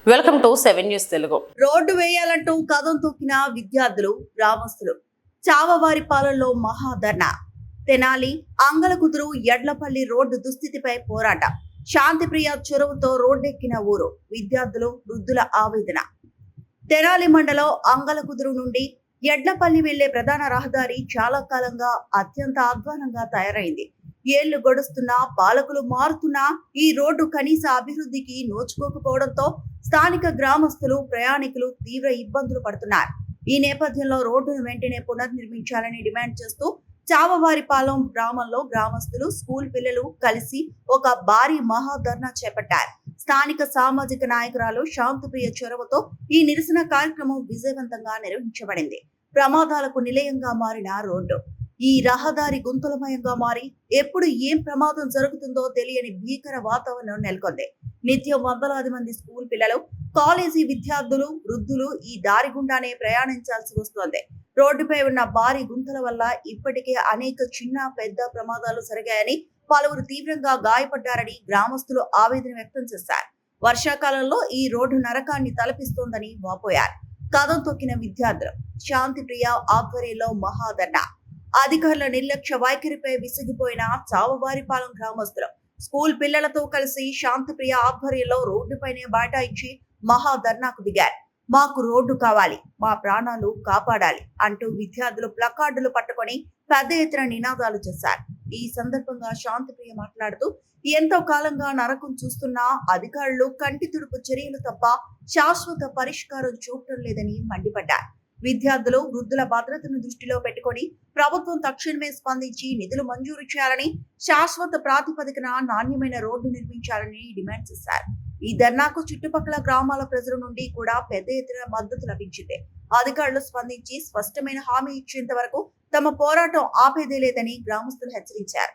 Welcome to 7 News Telugu. Road వేయాలంటూ కదం తొక్కిన విద్యార్థులు, గ్రామస్తులు. చావవారిపాలెంలో మహాధర్నా. తెనాలి, అంగలకుదురు, ఎడ్లపల్లి రోడ్డు దుస్థితిపై పోరాటం. శాంతిప్రియ చొరవతో రోడ్డెక్కిన ఊరు. విద్యార్థులు, వృద్ధుల ఆవేదన. తెనాలి మండలం అంగలకుదురు నుండి ఎడ్లపల్లి వెళ్లే ప్రధాన రహదారి చాలా కాలంగా అత్యంత అధ్వానంగా తయారైంది. ఏళ్లు గడుస్తున్నా, పాలకులు మారుతున్నా ఈ రోడ్డు కనీస అభివృద్ధికి నోచుకోకపోవడంతో స్థానిక గ్రామస్తులు, ప్రయాణికులు తీవ్ర ఇబ్బందులు పడుతున్నారు. ఈ నేపథ్యంలో రోడ్డును వెంటనే పునర్నిర్మించాలని డిమాండ్ చేస్తూ చావవారిపాలెం గ్రామంలో గ్రామస్తులు, స్కూల్ పిల్లలు కలిసి ఒక భారీ మహాధర్నా చేపట్టారు. స్థానిక సామాజిక నాయకురాలు శాంతిప్రియ చొరవతో ఈ నిరసన కార్యక్రమం విజయవంతంగా నిర్వహించబడింది. ప్రమాదాలకు నిలయంగా మారిన రోడ్డు ఈ రహదారి గుంతలమయంగా మారి ఎప్పుడు ఏం ప్రమాదం జరుగుతుందో తెలియని భీకర వాతావరణం నెలకొంది. నిత్యం వందలాది మంది స్కూల్ పిల్లలు, కాలేజీ విద్యార్థులు, వృద్ధులు ఈ దారి గుండానే ప్రయాణించాల్సి వస్తోంది. రోడ్డుపై ఉన్న భారీ గుంతల వల్ల ఇప్పటికే అనేక చిన్న పెద్ద ప్రమాదాలు జరిగాయని, పలువురు తీవ్రంగా గాయపడ్డారని గ్రామస్తులు ఆవేదన వ్యక్తం చేశారు. వర్షాకాలంలో ఈ రోడ్డు నరకాన్ని తలపిస్తోందని వాపోయారు. కదం తొక్కిన విద్యార్థులు. శాంతిప్రియ ఆధ్వర్యంలో మహాధర్నా. అధికారుల నిర్లక్ష్య వైఖరిపై విసిగిపోయిన చావవారిపాలెం గ్రామస్తులు స్కూల్ పిల్లలతో కలిసి శాంతిప్రియ ఆధ్వర్యంలో రోడ్డుపైనే బైఠాయించి మహాధర్నాకు దిగారు. మాకు రోడ్డు కావాలి, మా ప్రాణాలు కాపాడాలి అంటూ విద్యార్థులు ప్లకార్డులు పట్టుకొని పెద్ద ఎత్తున నినాదాలు చేశారు. ఈ సందర్భంగా శాంతిప్రియ మాట్లాడుతూ, ఎంతో కాలంగా నరకం చూస్తున్నా అధికారులు కంటి తుడుపు చర్యలు తప్ప శాశ్వత పరిష్కారం చూపడం లేదని మండిపడ్డారు. విద్యార్థులు, వృద్ధుల భద్రతను దృష్టిలో పెట్టుకొని ప్రభుత్వం తక్షణమే స్పందించి నిధులు మంజూరు చేయాలని, శాశ్వత ప్రాతిపదికన నాణ్యమైన రోడ్డు నిర్మించాలని డిమాండ్ చేశారు. ఈ ధర్నాకు చుట్టుపక్కల గ్రామాల ప్రజల నుండి కూడా పెద్ద ఎత్తున మద్దతు లభించింది. అధికారులు స్పందించి స్పష్టమైన హామీ ఇచ్చేంత వరకు తమ పోరాటం ఆపేదే లేదని గ్రామస్తులు హెచ్చరించారు.